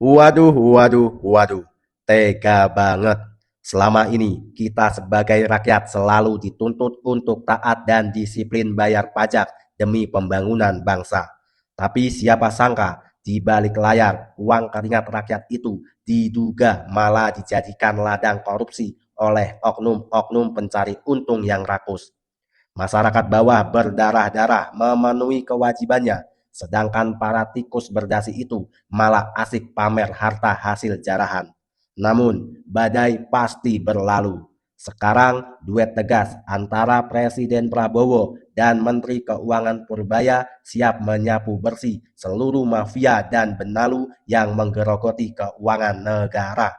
Waduh, waduh, waduh, tega banget. Selama ini kita sebagai rakyat selalu dituntut untuk taat dan disiplin bayar pajak demi pembangunan bangsa. Tapi siapa sangka di balik layar uang keringat rakyat itu diduga malah dijadikan ladang korupsi oleh oknum-oknum pencari untung yang rakus. Masyarakat bawah berdarah-darah memenuhi kewajibannya, sedangkan para tikus berdasi itu malah asik pamer harta hasil jarahan. Namun, badai pasti berlalu. Sekarang duet tegas antara Presiden Prabowo dan Menteri Keuangan Purbaya siap menyapu bersih seluruh mafia dan benalu yang menggerogoti keuangan negara.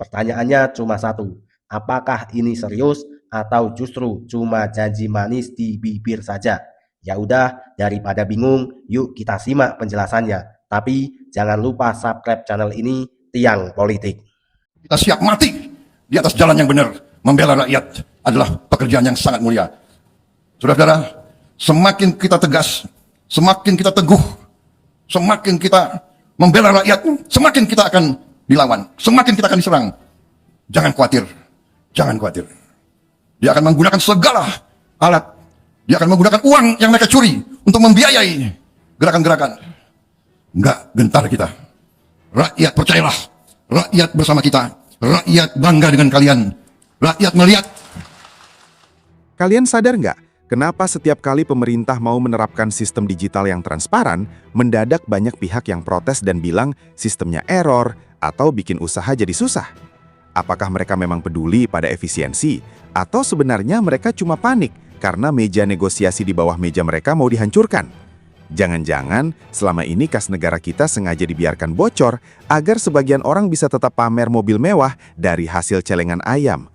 Pertanyaannya cuma satu, apakah ini serius atau justru cuma janji manis di bibir saja? Ya udah, daripada bingung, yuk kita simak penjelasannya. Tapi jangan lupa subscribe channel ini, Tiang Politik. Kita siap mati di atas jalan yang benar. Membela rakyat adalah pekerjaan yang sangat mulia. Saudara-saudara, semakin kita tegas, semakin kita teguh, semakin kita membela rakyat, semakin kita akan dilawan, semakin kita akan diserang. Jangan khawatir, jangan khawatir. Dia akan menggunakan segala alat. Dia akan menggunakan uang yang mereka curi untuk membiayai gerakan-gerakan. Enggak gentar kita. Rakyat percayalah, rakyat bersama kita, rakyat bangga dengan kalian, rakyat melihat. Kalian sadar nggak, kenapa setiap kali pemerintah mau menerapkan sistem digital yang transparan, mendadak banyak pihak yang protes dan bilang sistemnya error atau bikin usaha jadi susah? Apakah mereka memang peduli pada efisiensi, atau sebenarnya mereka cuma panik karena meja negosiasi di bawah meja mereka mau dihancurkan? Jangan-jangan selama ini kas negara kita sengaja dibiarkan bocor agar sebagian orang bisa tetap pamer mobil mewah dari hasil celengan ayam.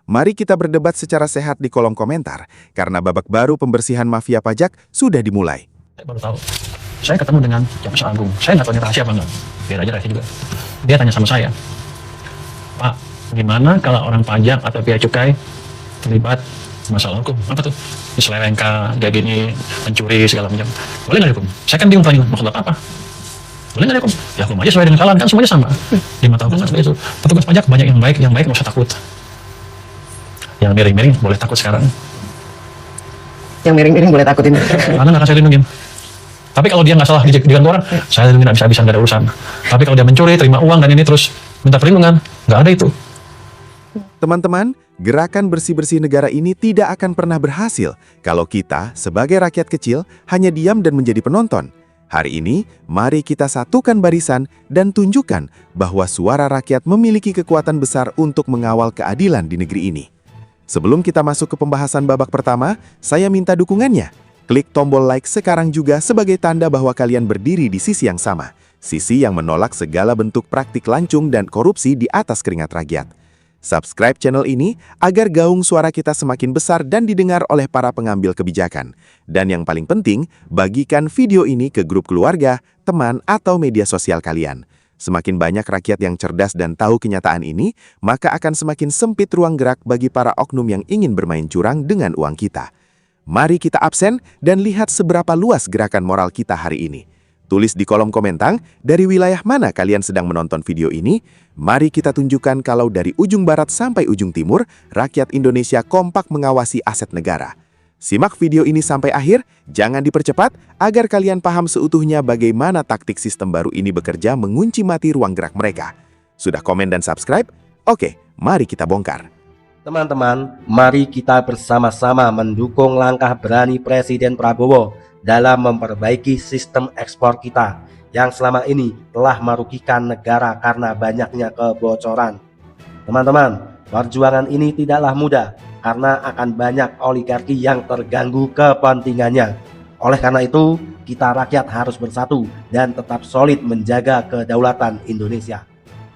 Mari kita berdebat secara sehat di kolom komentar, karena babak baru pembersihan mafia pajak sudah dimulai. Saya baru tahu. Saya ketemu dengan Jaksa Agung. Saya nggak tahu ini rahasia apa enggak. Biar aja rahasia juga. Dia tanya sama saya, Pak, gimana kalau orang pajak atau bea cukai terlibat masalah hukum? Apa tuh? Diselewengkan, kayak gini, mencuri, segala macam. Boleh nggak dihukum? Saya kan bingung tanya, maksud apa? Boleh nggak dihukum? Ya hukum aja sesuai dengan kesalahan, kan semuanya sama. Di mata hukum kan seperti itu. Petugas pajak banyak yang baik nggak usah takut. Yang miring-miring boleh takut sekarang. Yang miring-miring boleh takutin. Karena nggak akan saya lindungin. Tapi kalau dia nggak salah di kantoran, saya lindungin habis-habisan, nggak ada urusan. Tapi kalau dia mencuri, terima uang dan ini terus minta perlindungan, nggak ada itu. Teman-teman, gerakan bersih-bersih negara ini tidak akan pernah berhasil kalau kita, sebagai rakyat kecil, hanya diam dan menjadi penonton. Hari ini, mari kita satukan barisan dan tunjukkan bahwa suara rakyat memiliki kekuatan besar untuk mengawal keadilan di negeri ini. Sebelum kita masuk ke pembahasan babak pertama, saya minta dukungannya. Klik tombol like sekarang juga sebagai tanda bahwa kalian berdiri di sisi yang sama. Sisi yang menolak segala bentuk praktik lancung dan korupsi di atas keringat rakyat. Subscribe channel ini agar gaung suara kita semakin besar dan didengar oleh para pengambil kebijakan. Dan yang paling penting, bagikan video ini ke grup keluarga, teman, atau media sosial kalian. Semakin banyak rakyat yang cerdas dan tahu kenyataan ini, maka akan semakin sempit ruang gerak bagi para oknum yang ingin bermain curang dengan uang kita. Mari kita absen dan lihat seberapa luas gerakan moral kita hari ini. Tulis di kolom komentar dari wilayah mana kalian sedang menonton video ini. Mari kita tunjukkan kalau dari ujung barat sampai ujung timur, rakyat Indonesia kompak mengawasi aset negara. Simak video ini sampai akhir, jangan dipercepat agar kalian paham seutuhnya bagaimana taktik sistem baru ini bekerja mengunci mati ruang gerak mereka. Sudah komen dan subscribe? Oke, mari kita bongkar. Teman-teman, mari kita bersama-sama mendukung langkah berani Presiden Prabowo dalam memperbaiki sistem ekspor kita yang selama ini telah merugikan negara karena banyaknya kebocoran. Teman-teman, perjuangan ini tidaklah mudah karena akan banyak oligarki yang terganggu kepentingannya. Oleh karena itu, kita rakyat harus bersatu dan tetap solid menjaga kedaulatan Indonesia.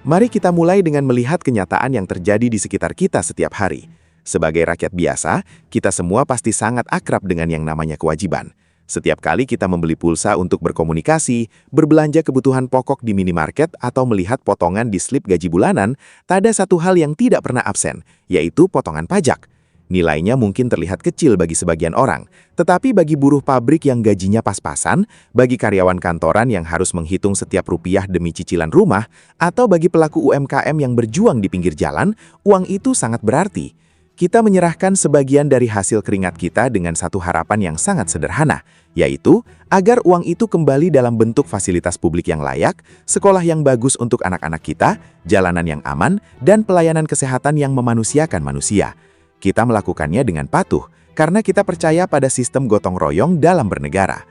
Mari kita mulai dengan melihat kenyataan yang terjadi di sekitar kita setiap hari. Sebagai rakyat biasa, kita semua pasti sangat akrab dengan yang namanya kewajiban. Setiap kali kita membeli pulsa untuk berkomunikasi, berbelanja kebutuhan pokok di minimarket, atau melihat potongan di slip gaji bulanan, tak ada satu hal yang tidak pernah absen, yaitu potongan pajak. Nilainya mungkin terlihat kecil bagi sebagian orang, tetapi bagi buruh pabrik yang gajinya pas-pasan, bagi karyawan kantoran yang harus menghitung setiap rupiah demi cicilan rumah, atau bagi pelaku UMKM yang berjuang di pinggir jalan, uang itu sangat berarti. Kita menyerahkan sebagian dari hasil keringat kita dengan satu harapan yang sangat sederhana, yaitu agar uang itu kembali dalam bentuk fasilitas publik yang layak, sekolah yang bagus untuk anak-anak kita, jalanan yang aman, dan pelayanan kesehatan yang memanusiakan manusia. Kita melakukannya dengan patuh, karena kita percaya pada sistem gotong royong dalam bernegara.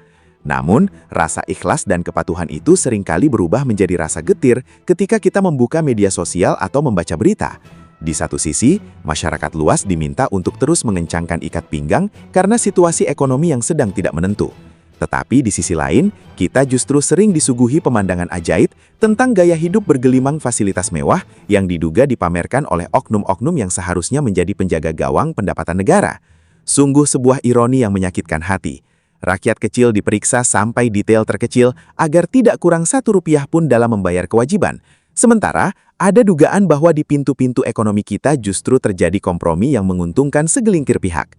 Namun, rasa ikhlas dan kepatuhan itu seringkali berubah menjadi rasa getir ketika kita membuka media sosial atau membaca berita. Di satu sisi, masyarakat luas diminta untuk terus mengencangkan ikat pinggang karena situasi ekonomi yang sedang tidak menentu. Tetapi di sisi lain, kita justru sering disuguhi pemandangan ajaib tentang gaya hidup bergelimang fasilitas mewah yang diduga dipamerkan oleh oknum-oknum yang seharusnya menjadi penjaga gawang pendapatan negara. Sungguh sebuah ironi yang menyakitkan hati. Rakyat kecil diperiksa sampai detail terkecil agar tidak kurang Rp1 pun dalam membayar kewajiban. Sementara, ada dugaan bahwa di pintu-pintu ekonomi kita justru terjadi kompromi yang menguntungkan segelintir pihak.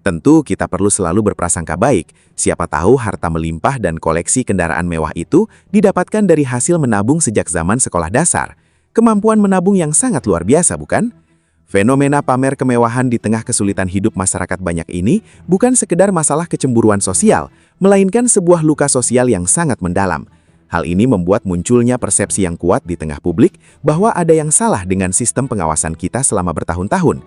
Tentu kita perlu selalu berprasangka baik, siapa tahu harta melimpah dan koleksi kendaraan mewah itu didapatkan dari hasil menabung sejak zaman sekolah dasar. Kemampuan menabung yang sangat luar biasa, bukan? Fenomena pamer kemewahan di tengah kesulitan hidup masyarakat banyak ini bukan sekedar masalah kecemburuan sosial, melainkan sebuah luka sosial yang sangat mendalam. Hal ini membuat munculnya persepsi yang kuat di tengah publik bahwa ada yang salah dengan sistem pengawasan kita selama bertahun-tahun.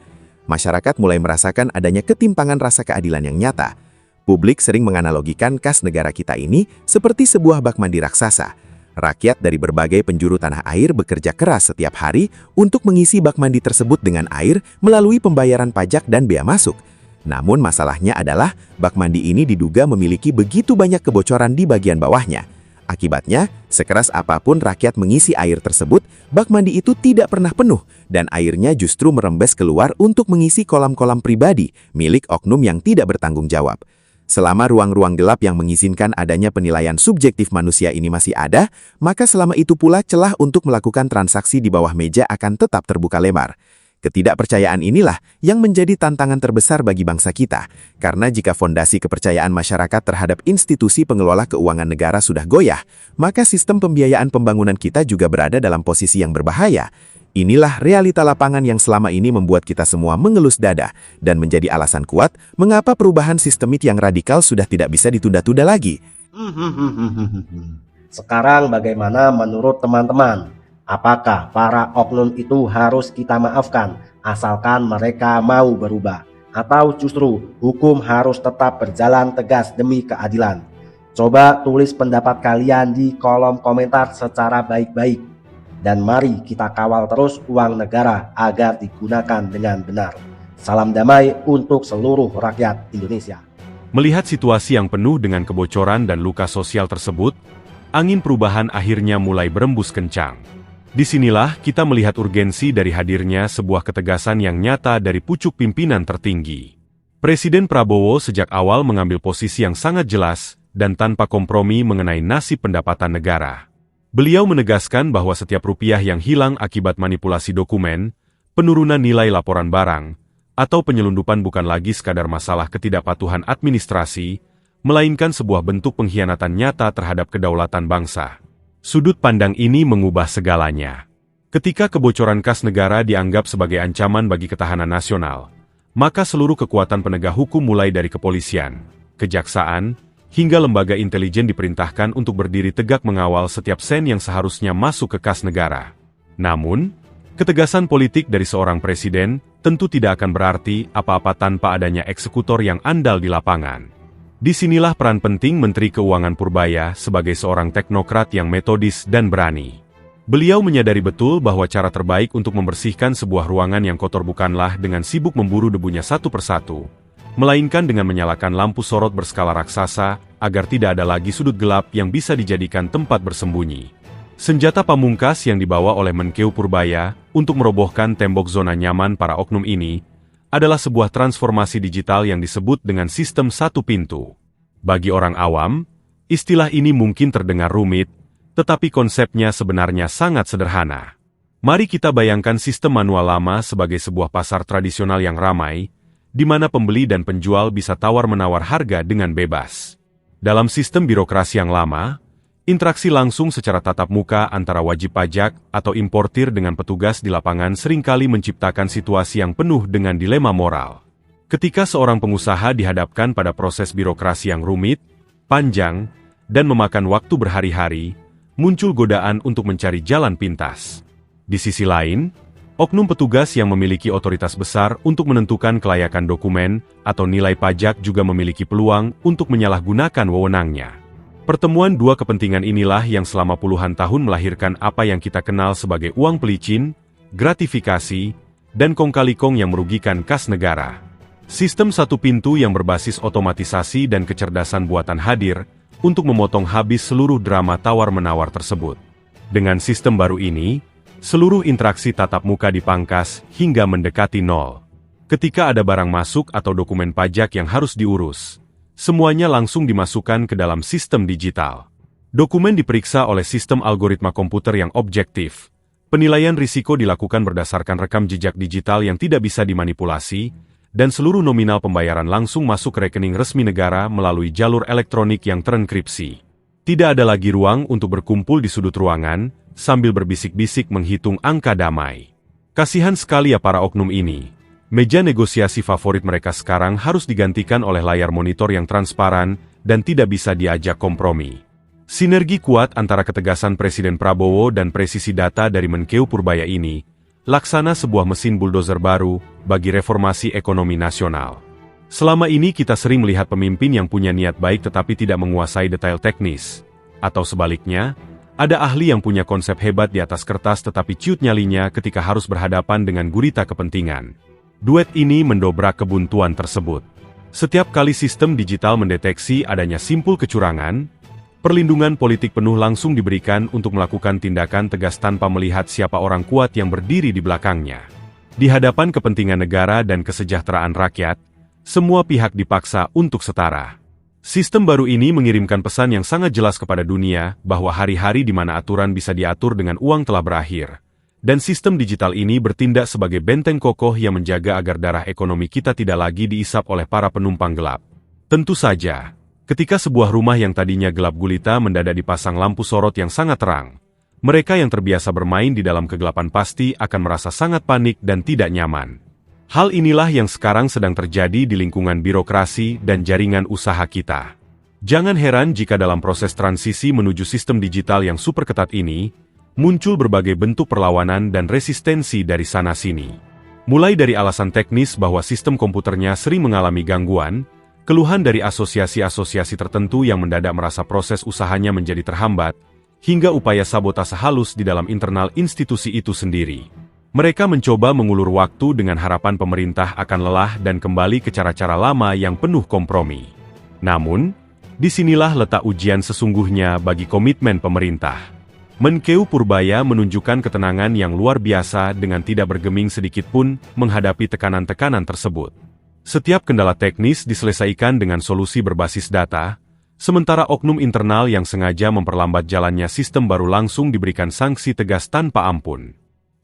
Masyarakat mulai merasakan adanya ketimpangan rasa keadilan yang nyata. Publik sering menganalogikan kas negara kita ini seperti sebuah bak mandi raksasa. Rakyat dari berbagai penjuru tanah air bekerja keras setiap hari untuk mengisi bak mandi tersebut dengan air melalui pembayaran pajak dan bea masuk. Namun masalahnya adalah bak mandi ini diduga memiliki begitu banyak kebocoran di bagian bawahnya. Akibatnya, sekeras apapun rakyat mengisi air tersebut, bak mandi itu tidak pernah penuh dan airnya justru merembes keluar untuk mengisi kolam-kolam pribadi milik oknum yang tidak bertanggung jawab. Selama ruang-ruang gelap yang mengizinkan adanya penilaian subjektif manusia ini masih ada, maka selama itu pula celah untuk melakukan transaksi di bawah meja akan tetap terbuka lebar. Ketidakpercayaan inilah yang menjadi tantangan terbesar bagi bangsa kita, karena jika fondasi kepercayaan masyarakat terhadap institusi pengelola keuangan negara sudah goyah, maka sistem pembiayaan pembangunan kita juga berada dalam posisi yang berbahaya. Inilah realita lapangan yang selama ini membuat kita semua mengelus dada, dan menjadi alasan kuat mengapa perubahan sistemik yang radikal sudah tidak bisa ditunda-tunda lagi. Sekarang bagaimana menurut teman-teman? Apakah para oknum itu harus kita maafkan asalkan mereka mau berubah? Atau justru hukum harus tetap berjalan tegas demi keadilan? Coba tulis pendapat kalian di kolom komentar secara baik-baik. Dan mari kita kawal terus uang negara agar digunakan dengan benar. Salam damai untuk seluruh rakyat Indonesia. Melihat situasi yang penuh dengan kebocoran dan luka sosial tersebut, angin perubahan akhirnya mulai berembus kencang. Disinilah kita melihat urgensi dari hadirnya sebuah ketegasan yang nyata dari pucuk pimpinan tertinggi. Presiden Prabowo sejak awal mengambil posisi yang sangat jelas dan tanpa kompromi mengenai nasib pendapatan negara. Beliau menegaskan bahwa setiap rupiah yang hilang akibat manipulasi dokumen, penurunan nilai laporan barang, atau penyelundupan bukan lagi sekadar masalah ketidakpatuhan administrasi, melainkan sebuah bentuk pengkhianatan nyata terhadap kedaulatan bangsa. Sudut pandang ini mengubah segalanya. Ketika kebocoran kas negara dianggap sebagai ancaman bagi ketahanan nasional, maka seluruh kekuatan penegak hukum mulai dari kepolisian, kejaksaan, hingga lembaga intelijen diperintahkan untuk berdiri tegak mengawal setiap sen yang seharusnya masuk ke kas negara. Namun, ketegasan politik dari seorang presiden tentu tidak akan berarti apa-apa tanpa adanya eksekutor yang andal di lapangan. Disinilah peran penting Menteri Keuangan Purbaya sebagai seorang teknokrat yang metodis dan berani. Beliau menyadari betul bahwa cara terbaik untuk membersihkan sebuah ruangan yang kotor bukanlah dengan sibuk memburu debunya satu persatu, melainkan dengan menyalakan lampu sorot berskala raksasa agar tidak ada lagi sudut gelap yang bisa dijadikan tempat bersembunyi. Senjata pamungkas yang dibawa oleh Menkeu Purbaya untuk merobohkan tembok zona nyaman para oknum ini adalah sebuah transformasi digital yang disebut dengan sistem satu pintu. Bagi orang awam, istilah ini mungkin terdengar rumit, tetapi konsepnya sebenarnya sangat sederhana. Mari kita bayangkan sistem manual lama sebagai sebuah pasar tradisional yang ramai, di mana pembeli dan penjual bisa tawar-menawar harga dengan bebas. Dalam sistem birokrasi yang lama, interaksi langsung secara tatap muka antara wajib pajak atau importir dengan petugas di lapangan seringkali menciptakan situasi yang penuh dengan dilema moral. Ketika seorang pengusaha dihadapkan pada proses birokrasi yang rumit, panjang, dan memakan waktu berhari-hari, muncul godaan untuk mencari jalan pintas. Di sisi lain, oknum petugas yang memiliki otoritas besar untuk menentukan kelayakan dokumen atau nilai pajak juga memiliki peluang untuk menyalahgunakan wewenangnya. Pertemuan dua kepentingan inilah yang selama puluhan tahun melahirkan apa yang kita kenal sebagai uang pelicin, gratifikasi, dan kong-kali-kong yang merugikan kas negara. Sistem satu pintu yang berbasis otomatisasi dan kecerdasan buatan hadir untuk memotong habis seluruh drama tawar-menawar tersebut. Dengan sistem baru ini, seluruh interaksi tatap muka dipangkas hingga mendekati nol. Ketika ada barang masuk atau dokumen pajak yang harus diurus, semuanya langsung dimasukkan ke dalam sistem digital. Dokumen diperiksa oleh sistem algoritma komputer yang objektif. Penilaian risiko dilakukan berdasarkan rekam jejak digital yang tidak bisa dimanipulasi, dan seluruh nominal pembayaran langsung masuk ke rekening resmi negara melalui jalur elektronik yang terenkripsi. Tidak ada lagi ruang untuk berkumpul di sudut ruangan, sambil berbisik-bisik menghitung angka damai. Kasihan sekali ya para oknum ini. Meja negosiasi favorit mereka sekarang harus digantikan oleh layar monitor yang transparan dan tidak bisa diajak kompromi. Sinergi kuat antara ketegasan Presiden Prabowo dan presisi data dari Menkeu Purbaya ini, laksana sebuah mesin buldozer baru bagi reformasi ekonomi nasional. Selama ini kita sering melihat pemimpin yang punya niat baik tetapi tidak menguasai detail teknis. Atau sebaliknya, ada ahli yang punya konsep hebat di atas kertas tetapi ciut nyalinya ketika harus berhadapan dengan gurita kepentingan. Duet ini mendobrak kebuntuan tersebut. Setiap kali sistem digital mendeteksi adanya simpul kecurangan, perlindungan politik penuh langsung diberikan untuk melakukan tindakan tegas tanpa melihat siapa orang kuat yang berdiri di belakangnya. Di hadapan kepentingan negara dan kesejahteraan rakyat, semua pihak dipaksa untuk setara. Sistem baru ini mengirimkan pesan yang sangat jelas kepada dunia bahwa hari-hari di mana aturan bisa diatur dengan uang telah berakhir. Dan sistem digital ini bertindak sebagai benteng kokoh yang menjaga agar darah ekonomi kita tidak lagi diisap oleh para penumpang gelap. Tentu saja, ketika sebuah rumah yang tadinya gelap gulita mendadak dipasang lampu sorot yang sangat terang, mereka yang terbiasa bermain di dalam kegelapan pasti akan merasa sangat panik dan tidak nyaman. Hal inilah yang sekarang sedang terjadi di lingkungan birokrasi dan jaringan usaha kita. Jangan heran jika dalam proses transisi menuju sistem digital yang super ketat ini, muncul berbagai bentuk perlawanan dan resistensi dari sana-sini. Mulai dari alasan teknis bahwa sistem komputernya sering mengalami gangguan, keluhan dari asosiasi-asosiasi tertentu yang mendadak merasa proses usahanya menjadi terhambat, hingga upaya sabotase halus di dalam internal institusi itu sendiri. Mereka mencoba mengulur waktu dengan harapan pemerintah akan lelah dan kembali ke cara-cara lama yang penuh kompromi. Namun, disinilah letak ujian sesungguhnya bagi komitmen pemerintah. Menkeu Purbaya menunjukkan ketenangan yang luar biasa dengan tidak bergeming sedikitpun menghadapi tekanan-tekanan tersebut. Setiap kendala teknis diselesaikan dengan solusi berbasis data, sementara oknum internal yang sengaja memperlambat jalannya sistem baru langsung diberikan sanksi tegas tanpa ampun.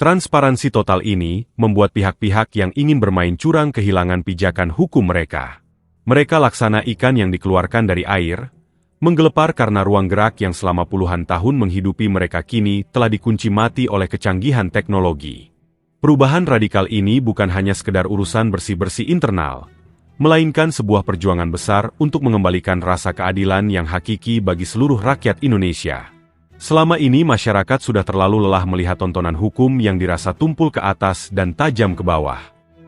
Transparansi total ini membuat pihak-pihak yang ingin bermain curang kehilangan pijakan hukum mereka. Mereka laksana ikan yang dikeluarkan dari air, menggelepar karena ruang gerak yang selama puluhan tahun menghidupi mereka kini telah dikunci mati oleh kecanggihan teknologi. Perubahan radikal ini bukan hanya sekedar urusan bersih-bersih internal, melainkan sebuah perjuangan besar untuk mengembalikan rasa keadilan yang hakiki bagi seluruh rakyat Indonesia. Selama ini masyarakat sudah terlalu lelah melihat tontonan hukum yang dirasa tumpul ke atas dan tajam ke bawah.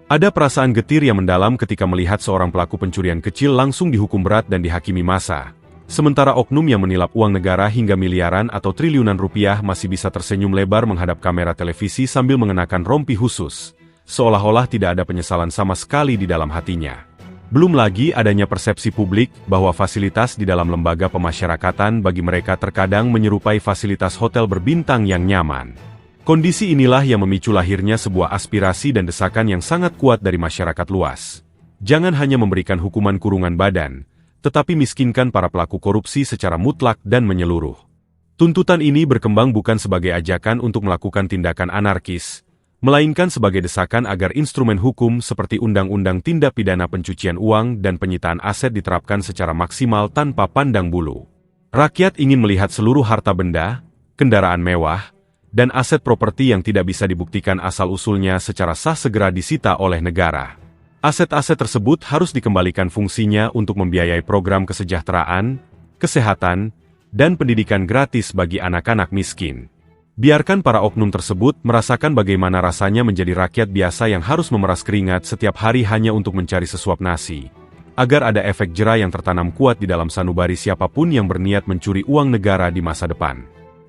Ada perasaan getir yang mendalam ketika melihat seorang pelaku pencurian kecil langsung dihukum berat dan dihakimi massa. Sementara oknum yang menilap uang negara hingga miliaran atau triliunan rupiah masih bisa tersenyum lebar menghadap kamera televisi sambil mengenakan rompi khusus, seolah-olah tidak ada penyesalan sama sekali di dalam hatinya. Belum lagi adanya persepsi publik bahwa fasilitas di dalam lembaga pemasyarakatan bagi mereka terkadang menyerupai fasilitas hotel berbintang yang nyaman. Kondisi inilah yang memicu lahirnya sebuah aspirasi dan desakan yang sangat kuat dari masyarakat luas. Jangan hanya memberikan hukuman kurungan badan, tetapi miskinkan para pelaku korupsi secara mutlak dan menyeluruh. Tuntutan ini berkembang bukan sebagai ajakan untuk melakukan tindakan anarkis, melainkan sebagai desakan agar instrumen hukum seperti Undang-Undang Tindak Pidana Pencucian Uang dan Penyitaan Aset diterapkan secara maksimal tanpa pandang bulu. Rakyat ingin melihat seluruh harta benda, kendaraan mewah, dan aset properti yang tidak bisa dibuktikan asal-usulnya secara sah segera disita oleh negara. Aset-aset tersebut harus dikembalikan fungsinya untuk membiayai program kesejahteraan, kesehatan, dan pendidikan gratis bagi anak-anak miskin. Biarkan para oknum tersebut merasakan bagaimana rasanya menjadi rakyat biasa yang harus memeras keringat setiap hari hanya untuk mencari sesuap nasi, agar ada efek jera yang tertanam kuat di dalam sanubari siapapun yang berniat mencuri uang negara di masa depan.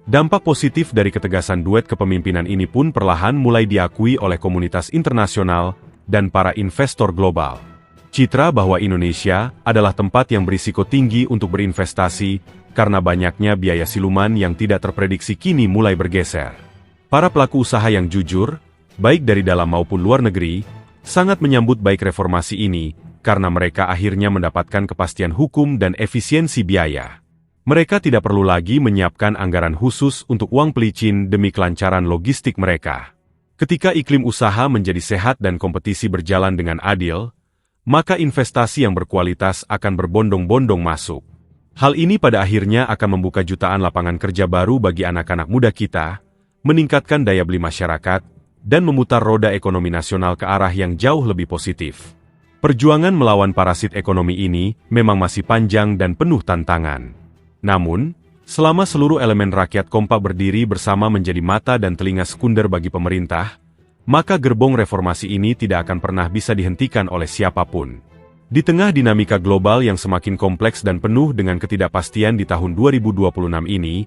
Dampak positif dari ketegasan duet kepemimpinan ini pun perlahan mulai diakui oleh komunitas internasional dan para investor global. Citra bahwa Indonesia adalah tempat yang berisiko tinggi untuk berinvestasi karena banyaknya biaya siluman yang tidak terprediksi kini mulai bergeser. Para pelaku usaha yang jujur, baik dari dalam maupun luar negeri, sangat menyambut baik reformasi ini karena mereka akhirnya mendapatkan kepastian hukum dan efisiensi biaya. Mereka tidak perlu lagi menyiapkan anggaran khusus untuk uang pelicin demi kelancaran logistik mereka. Ketika iklim usaha menjadi sehat dan kompetisi berjalan dengan adil, maka investasi yang berkualitas akan berbondong-bondong masuk. Hal ini pada akhirnya akan membuka jutaan lapangan kerja baru bagi anak-anak muda kita, meningkatkan daya beli masyarakat, dan memutar roda ekonomi nasional ke arah yang jauh lebih positif. Perjuangan melawan parasit ekonomi ini memang masih panjang dan penuh tantangan. Namun, selama seluruh elemen rakyat kompak berdiri bersama menjadi mata dan telinga sekunder bagi pemerintah, maka gerbong reformasi ini tidak akan pernah bisa dihentikan oleh siapapun. Di tengah dinamika global yang semakin kompleks dan penuh dengan ketidakpastian di tahun 2026 ini,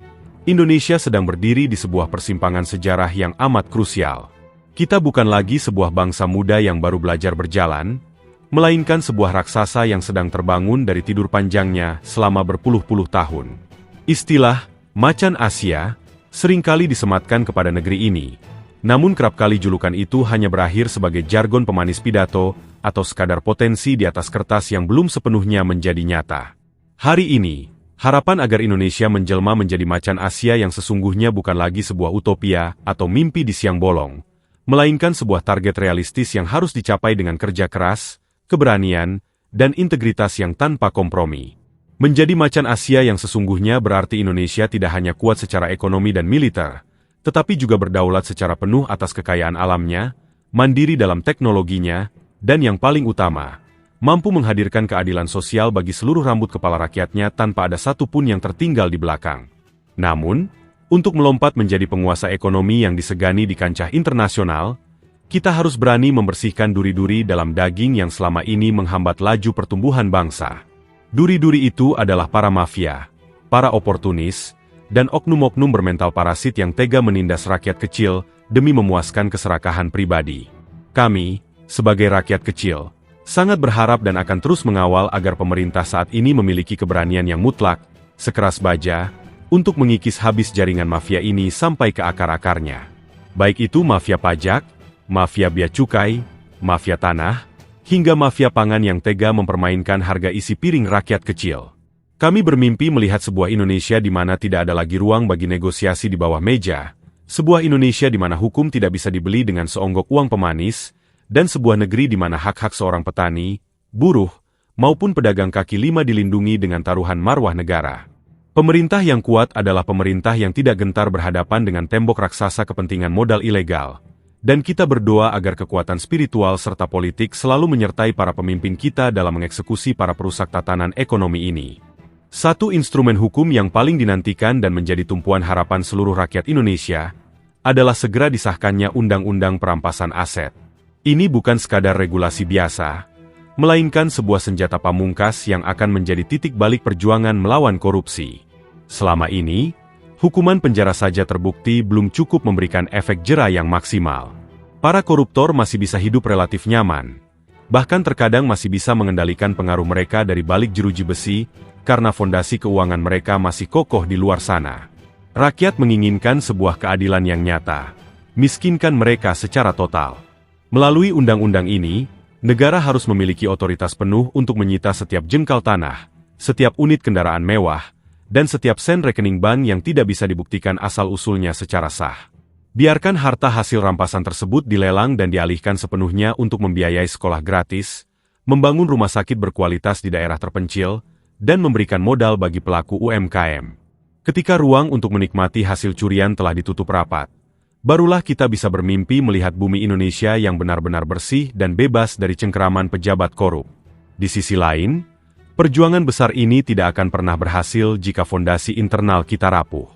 Indonesia sedang berdiri di sebuah persimpangan sejarah yang amat krusial. Kita bukan lagi sebuah bangsa muda yang baru belajar berjalan, melainkan sebuah raksasa yang sedang terbangun dari tidur panjangnya selama berpuluh-puluh tahun. Istilah "macan Asia" seringkali disematkan kepada negeri ini. Namun kerap kali julukan itu hanya berakhir sebagai jargon pemanis pidato atau sekadar potensi di atas kertas yang belum sepenuhnya menjadi nyata. Hari ini, harapan agar Indonesia menjelma menjadi macan Asia yang sesungguhnya bukan lagi sebuah utopia atau mimpi di siang bolong, melainkan sebuah target realistis yang harus dicapai dengan kerja keras, keberanian, dan integritas yang tanpa kompromi. Menjadi macan Asia yang sesungguhnya berarti Indonesia tidak hanya kuat secara ekonomi dan militer, tetapi juga berdaulat secara penuh atas kekayaan alamnya, mandiri dalam teknologinya, dan yang paling utama, mampu menghadirkan keadilan sosial bagi seluruh rambut kepala rakyatnya tanpa ada satupun yang tertinggal di belakang. Namun, untuk melompat menjadi penguasa ekonomi yang disegani di kancah internasional, kita harus berani membersihkan duri-duri dalam daging yang selama ini menghambat laju pertumbuhan bangsa. Duri-duri itu adalah para mafia, para oportunis, dan oknum-oknum bermental parasit yang tega menindas rakyat kecil demi memuaskan keserakahan pribadi. Kami, sebagai rakyat kecil, sangat berharap dan akan terus mengawal agar pemerintah saat ini memiliki keberanian yang mutlak, sekeras baja, untuk mengikis habis jaringan mafia ini sampai ke akar-akarnya. Baik itu mafia pajak, mafia bea cukai, mafia tanah, hingga mafia pangan yang tega mempermainkan harga isi piring rakyat kecil. Kami bermimpi melihat sebuah Indonesia di mana tidak ada lagi ruang bagi negosiasi di bawah meja, sebuah Indonesia di mana hukum tidak bisa dibeli dengan seonggok uang pemanis, dan sebuah negeri di mana hak-hak seorang petani, buruh, maupun pedagang kaki lima dilindungi dengan taruhan marwah negara. Pemerintah yang kuat adalah pemerintah yang tidak gentar berhadapan dengan tembok raksasa kepentingan modal ilegal, dan kita berdoa agar kekuatan spiritual serta politik selalu menyertai para pemimpin kita dalam mengeksekusi para perusak tatanan ekonomi ini. Satu instrumen hukum yang paling dinantikan dan menjadi tumpuan harapan seluruh rakyat Indonesia adalah segera disahkannya Undang-Undang Perampasan Aset. Ini bukan sekadar regulasi biasa, melainkan sebuah senjata pamungkas yang akan menjadi titik balik perjuangan melawan korupsi. Selama ini, hukuman penjara saja terbukti belum cukup memberikan efek jera yang maksimal. Para koruptor masih bisa hidup relatif nyaman, bahkan terkadang masih bisa mengendalikan pengaruh mereka dari balik jeruji besi, karena fondasi keuangan mereka masih kokoh di luar sana. Rakyat menginginkan sebuah keadilan yang nyata, miskinkan mereka secara total. Melalui undang-undang ini, negara harus memiliki otoritas penuh untuk menyita setiap jengkal tanah, setiap unit kendaraan mewah, dan setiap sen rekening bank yang tidak bisa dibuktikan asal-usulnya secara sah. Biarkan harta hasil rampasan tersebut dilelang dan dialihkan sepenuhnya untuk membiayai sekolah gratis, membangun rumah sakit berkualitas di daerah terpencil, dan memberikan modal bagi pelaku UMKM. Ketika ruang untuk menikmati hasil curian telah ditutup rapat, barulah kita bisa bermimpi melihat bumi Indonesia yang benar-benar bersih dan bebas dari cengkeraman pejabat korup. Di sisi lain, perjuangan besar ini tidak akan pernah berhasil jika fondasi internal kita rapuh.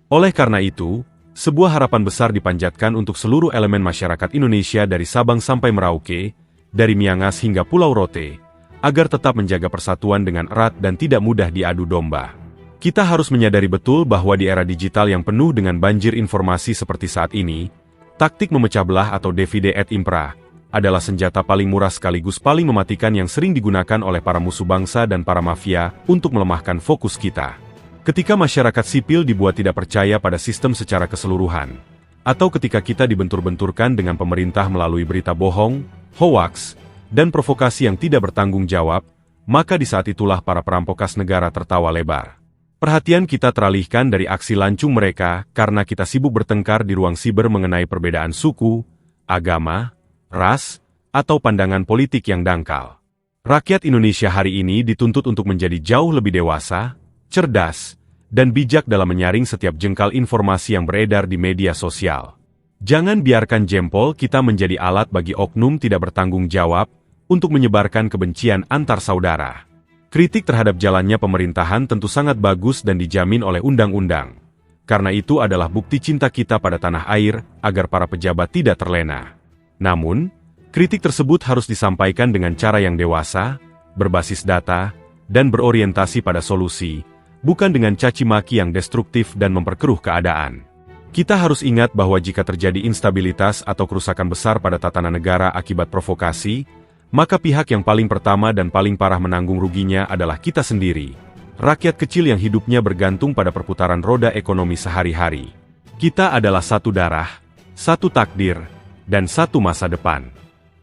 Oleh karena itu, sebuah harapan besar dipanjatkan untuk seluruh elemen masyarakat Indonesia dari Sabang sampai Merauke, dari Miangas hingga Pulau Rote, agar tetap menjaga persatuan dengan erat dan tidak mudah diadu domba. Kita harus menyadari betul bahwa di era digital yang penuh dengan banjir informasi seperti saat ini, taktik memecah belah atau divide et impera adalah senjata paling murah sekaligus paling mematikan yang sering digunakan oleh para musuh bangsa dan para mafia untuk melemahkan fokus kita. Ketika masyarakat sipil dibuat tidak percaya pada sistem secara keseluruhan, atau ketika kita dibentur-benturkan dengan pemerintah melalui berita bohong, hoaks, dan provokasi yang tidak bertanggung jawab, maka di saat itulah para perampokas negara tertawa lebar. Perhatian kita teralihkan dari aksi lancung mereka karena kita sibuk bertengkar di ruang siber mengenai perbedaan suku, agama, ras, atau pandangan politik yang dangkal. Rakyat Indonesia hari ini dituntut untuk menjadi jauh lebih dewasa, cerdas, dan bijak dalam menyaring setiap jengkal informasi yang beredar di media sosial. Jangan biarkan jempol kita menjadi alat bagi oknum tidak bertanggung jawab untuk menyebarkan kebencian antar saudara. Kritik terhadap jalannya pemerintahan tentu sangat bagus dan dijamin oleh undang-undang. Karena itu adalah bukti cinta kita pada tanah air agar para pejabat tidak terlena. Namun, kritik tersebut harus disampaikan dengan cara yang dewasa, berbasis data, dan berorientasi pada solusi, bukan dengan caci maki yang destruktif dan memperkeruh keadaan. Kita harus ingat bahwa jika terjadi instabilitas atau kerusakan besar pada tatanan negara akibat provokasi, maka pihak yang paling pertama dan paling parah menanggung ruginya adalah kita sendiri, rakyat kecil yang hidupnya bergantung pada perputaran roda ekonomi sehari-hari. Kita adalah satu darah, satu takdir, dan satu masa depan.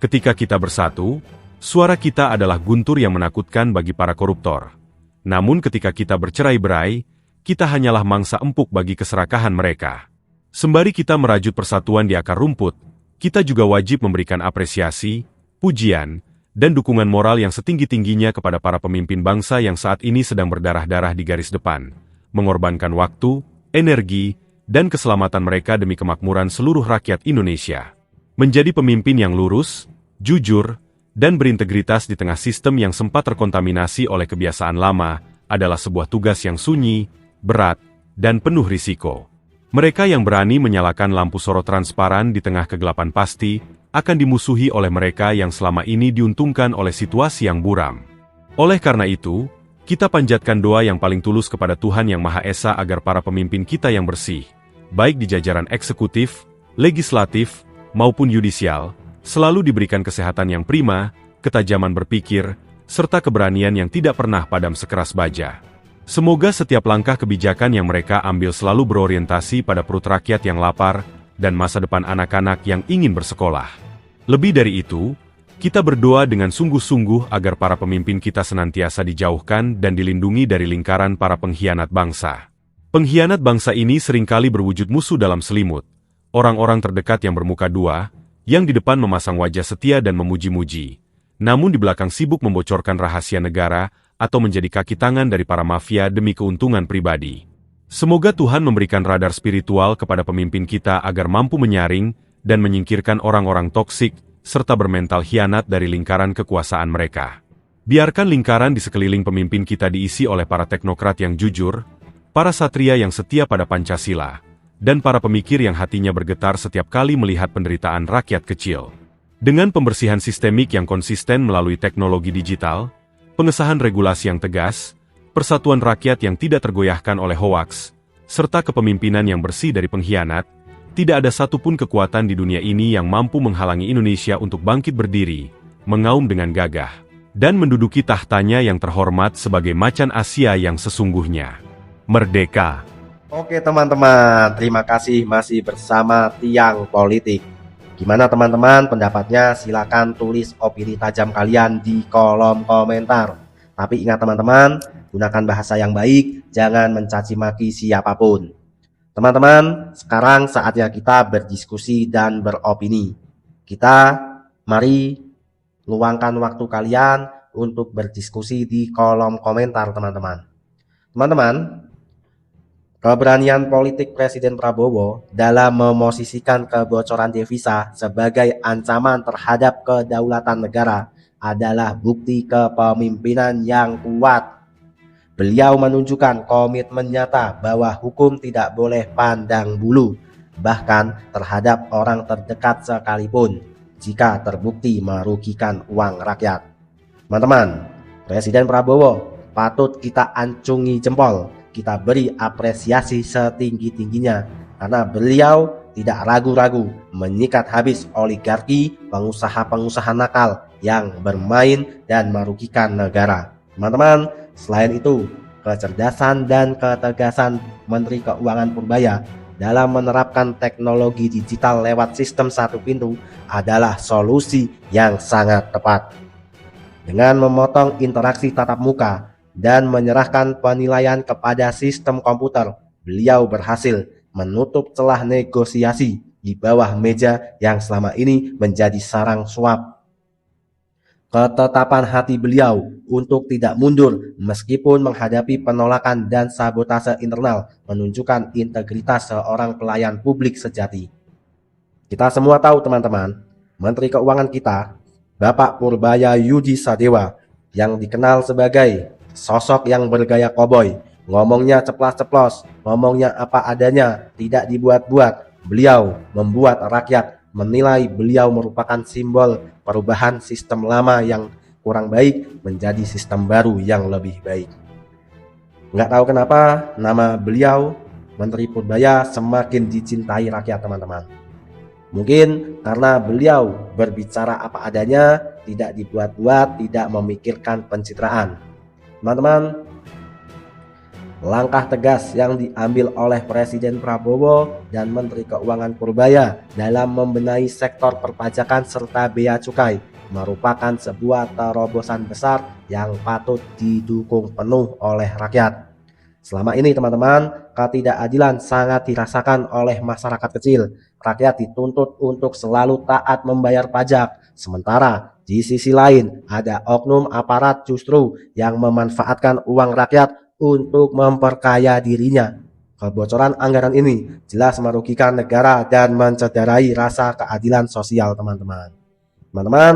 Ketika kita bersatu, suara kita adalah guntur yang menakutkan bagi para koruptor. Namun ketika kita bercerai-berai, kita hanyalah mangsa empuk bagi keserakahan mereka. Sembari kita merajut persatuan di akar rumput, kita juga wajib memberikan apresiasi, pujian, dan dukungan moral yang setinggi-tingginya kepada para pemimpin bangsa yang saat ini sedang berdarah-darah di garis depan, mengorbankan waktu, energi, dan keselamatan mereka demi kemakmuran seluruh rakyat Indonesia. Menjadi pemimpin yang lurus, jujur, dan berintegritas di tengah sistem yang sempat terkontaminasi oleh kebiasaan lama adalah sebuah tugas yang sunyi, berat, dan penuh risiko. Mereka yang berani menyalakan lampu sorot transparan di tengah kegelapan pasti akan dimusuhi oleh mereka yang selama ini diuntungkan oleh situasi yang buram. Oleh karena itu, kita panjatkan doa yang paling tulus kepada Tuhan Yang Maha Esa agar para pemimpin kita yang bersih, baik di jajaran eksekutif, legislatif, maupun yudisial, selalu diberikan kesehatan yang prima, ketajaman berpikir, serta keberanian yang tidak pernah padam sekeras baja. Semoga setiap langkah kebijakan yang mereka ambil selalu berorientasi pada perut rakyat yang lapar dan masa depan anak-anak yang ingin bersekolah. Lebih dari itu, kita berdoa dengan sungguh-sungguh agar para pemimpin kita senantiasa dijauhkan dan dilindungi dari lingkaran para pengkhianat bangsa. Pengkhianat bangsa ini seringkali berwujud musuh dalam selimut, orang-orang terdekat yang bermuka dua, yang di depan memasang wajah setia dan memuji-muji, namun di belakang sibuk membocorkan rahasia negara atau menjadi kaki tangan dari para mafia demi keuntungan pribadi. Semoga Tuhan memberikan radar spiritual kepada pemimpin kita agar mampu menyaring dan menyingkirkan orang-orang toksik serta bermental khianat dari lingkaran kekuasaan mereka. Biarkan lingkaran di sekeliling pemimpin kita diisi oleh para teknokrat yang jujur, para satria yang setia pada Pancasila, dan para pemikir yang hatinya bergetar setiap kali melihat penderitaan rakyat kecil. Dengan pembersihan sistemik yang konsisten melalui teknologi digital, pengesahan regulasi yang tegas, persatuan rakyat yang tidak tergoyahkan oleh hoaks, serta kepemimpinan yang bersih dari pengkhianat, tidak ada satupun kekuatan di dunia ini yang mampu menghalangi Indonesia untuk bangkit berdiri, mengaum dengan gagah, dan menduduki tahtanya yang terhormat sebagai macan Asia yang sesungguhnya. Merdeka! Oke teman-teman, terima kasih masih bersama Tiang Politik. Gimana teman-teman pendapatnya? Silakan tulis opini tajam kalian di kolom komentar. Tapi ingat teman-teman, gunakan bahasa yang baik, jangan mencaci maki siapapun. Teman-teman, sekarang saatnya kita berdiskusi dan beropini. Mari luangkan waktu kalian untuk berdiskusi di kolom komentar, teman-teman. Teman-teman, keberanian politik Presiden Prabowo dalam memosisikan kebocoran devisa sebagai ancaman terhadap kedaulatan negara adalah bukti kepemimpinan yang kuat. Beliau menunjukkan komitmen nyata bahwa hukum tidak boleh pandang bulu, bahkan terhadap orang terdekat sekalipun, jika terbukti merugikan uang rakyat. Teman-teman, Presiden Prabowo patut kita ancungi jempol, kita beri apresiasi setinggi-tingginya, karena beliau tidak ragu-ragu menyikat habis oligarki pengusaha-pengusaha nakal yang bermain dan merugikan negara. Teman-teman, selain itu, kecerdasan dan ketegasan Menteri Keuangan Purbaya dalam menerapkan teknologi digital lewat sistem satu pintu adalah solusi yang sangat tepat. Dengan memotong interaksi tatap muka dan menyerahkan penilaian kepada sistem komputer, beliau berhasil menutup celah negosiasi di bawah meja yang selama ini menjadi sarang suap. Ketetapan hati beliau untuk tidak mundur meskipun menghadapi penolakan dan sabotase internal menunjukkan integritas seorang pelayan publik sejati. Kita semua tahu, teman-teman, Menteri Keuangan kita, Bapak Purbaya Yudi Sadewa, yang dikenal sebagai sosok yang bergaya koboi, ngomongnya ceplas-ceplos, ngomongnya apa adanya, tidak dibuat-buat. Beliau membuat rakyat menilai beliau merupakan simbol perubahan sistem lama yang kurang baik menjadi sistem baru yang lebih baik. Nggak tahu kenapa nama beliau, Menteri Purbaya, semakin dicintai rakyat, teman-teman. Mungkin karena beliau berbicara apa adanya, tidak dibuat-buat, tidak memikirkan pencitraan. Teman-teman, langkah tegas yang diambil oleh Presiden Prabowo dan Menteri Keuangan Purbaya dalam membenahi sektor perpajakan serta bea cukai merupakan sebuah terobosan besar yang patut didukung penuh oleh rakyat. Selama ini, teman-teman, ketidakadilan sangat dirasakan oleh masyarakat kecil. Rakyat dituntut untuk selalu taat membayar pajak, sementara di sisi lain ada oknum aparat justru yang memanfaatkan uang rakyat untuk memperkaya dirinya. Kebocoran anggaran ini jelas merugikan negara dan mencederai rasa keadilan sosial, teman-teman. Teman-teman,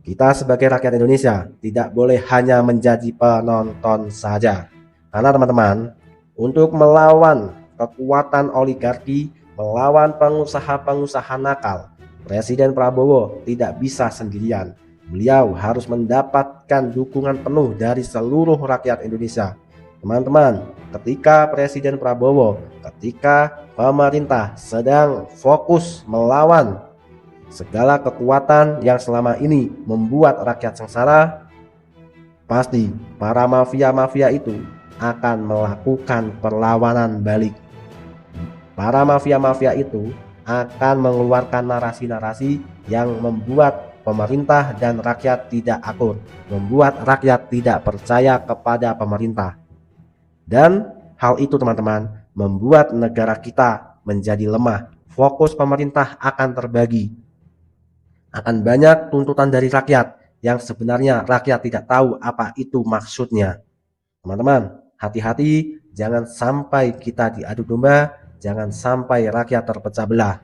kita sebagai rakyat Indonesia tidak boleh hanya menjadi penonton saja. Karena, teman-teman, untuk melawan kekuatan oligarki, melawan pengusaha-pengusaha nakal, Presiden Prabowo tidak bisa sendirian. Beliau harus mendapatkan dukungan penuh dari seluruh rakyat Indonesia. Teman-teman, ketika Presiden Prabowo, ketika pemerintah sedang fokus melawan segala kekuatan yang selama ini membuat rakyat sengsara, pasti para mafia-mafia itu akan melakukan perlawanan balik. Para mafia-mafia itu akan mengeluarkan narasi-narasi yang membuat pemerintah dan rakyat tidak akur, membuat rakyat tidak percaya kepada pemerintah. Dan hal itu, teman-teman, membuat negara kita menjadi lemah. Fokus pemerintah akan terbagi. Akan banyak tuntutan dari rakyat yang sebenarnya rakyat tidak tahu apa itu maksudnya. Teman-teman, hati-hati, jangan sampai kita diadu domba, jangan sampai rakyat terpecah belah.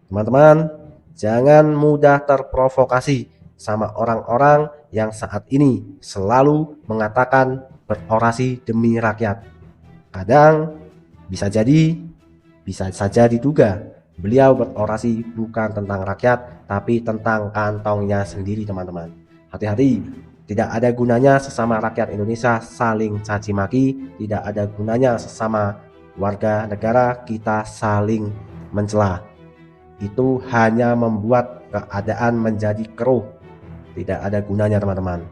Teman-teman, jangan mudah terprovokasi sama orang-orang yang saat ini selalu mengatakan berorasi demi rakyat. Kadang bisa saja diduga beliau berorasi bukan tentang rakyat, tapi tentang kantongnya sendiri, teman-teman. Hati-hati, tidak ada gunanya sesama rakyat Indonesia saling caci maki, tidak ada gunanya sesama warga negara kita saling mencela. Itu hanya membuat keadaan menjadi keruh. Tidak ada gunanya, teman-teman.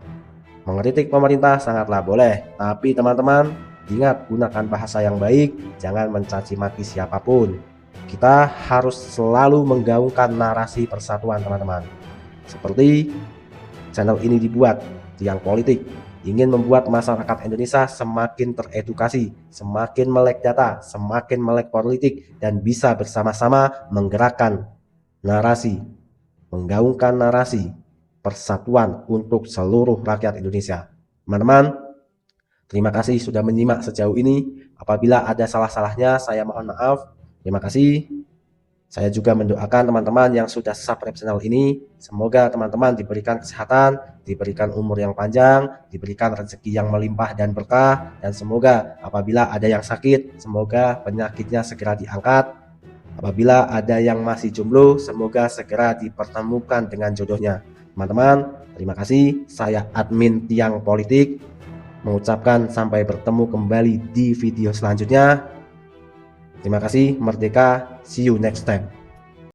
Mengkritik pemerintah sangatlah boleh, tapi teman-teman, ingat, gunakan bahasa yang baik, jangan mencaci maki siapapun. Kita harus selalu menggaungkan narasi persatuan, teman-teman. Seperti channel ini dibuat, Tiang Politik, ingin membuat masyarakat Indonesia semakin teredukasi, semakin melek data, semakin melek politik, dan bisa bersama-sama menggerakkan narasi, menggaungkan narasi persatuan untuk seluruh rakyat Indonesia. Teman-teman, terima kasih sudah menyimak sejauh ini. Apabila ada salah-salahnya, saya mohon maaf. Terima kasih. Saya juga mendoakan teman-teman yang sudah subscribe channel ini, semoga teman-teman diberikan kesehatan, diberikan umur yang panjang, diberikan rezeki yang melimpah dan berkah, dan semoga apabila ada yang sakit, semoga penyakitnya segera diangkat. Apabila ada yang masih jomblo, semoga segera dipertemukan dengan jodohnya. Teman-teman, terima kasih. Saya admin Tiang Politik, mengucapkan sampai bertemu kembali di video selanjutnya. Terima kasih, merdeka, see you next time.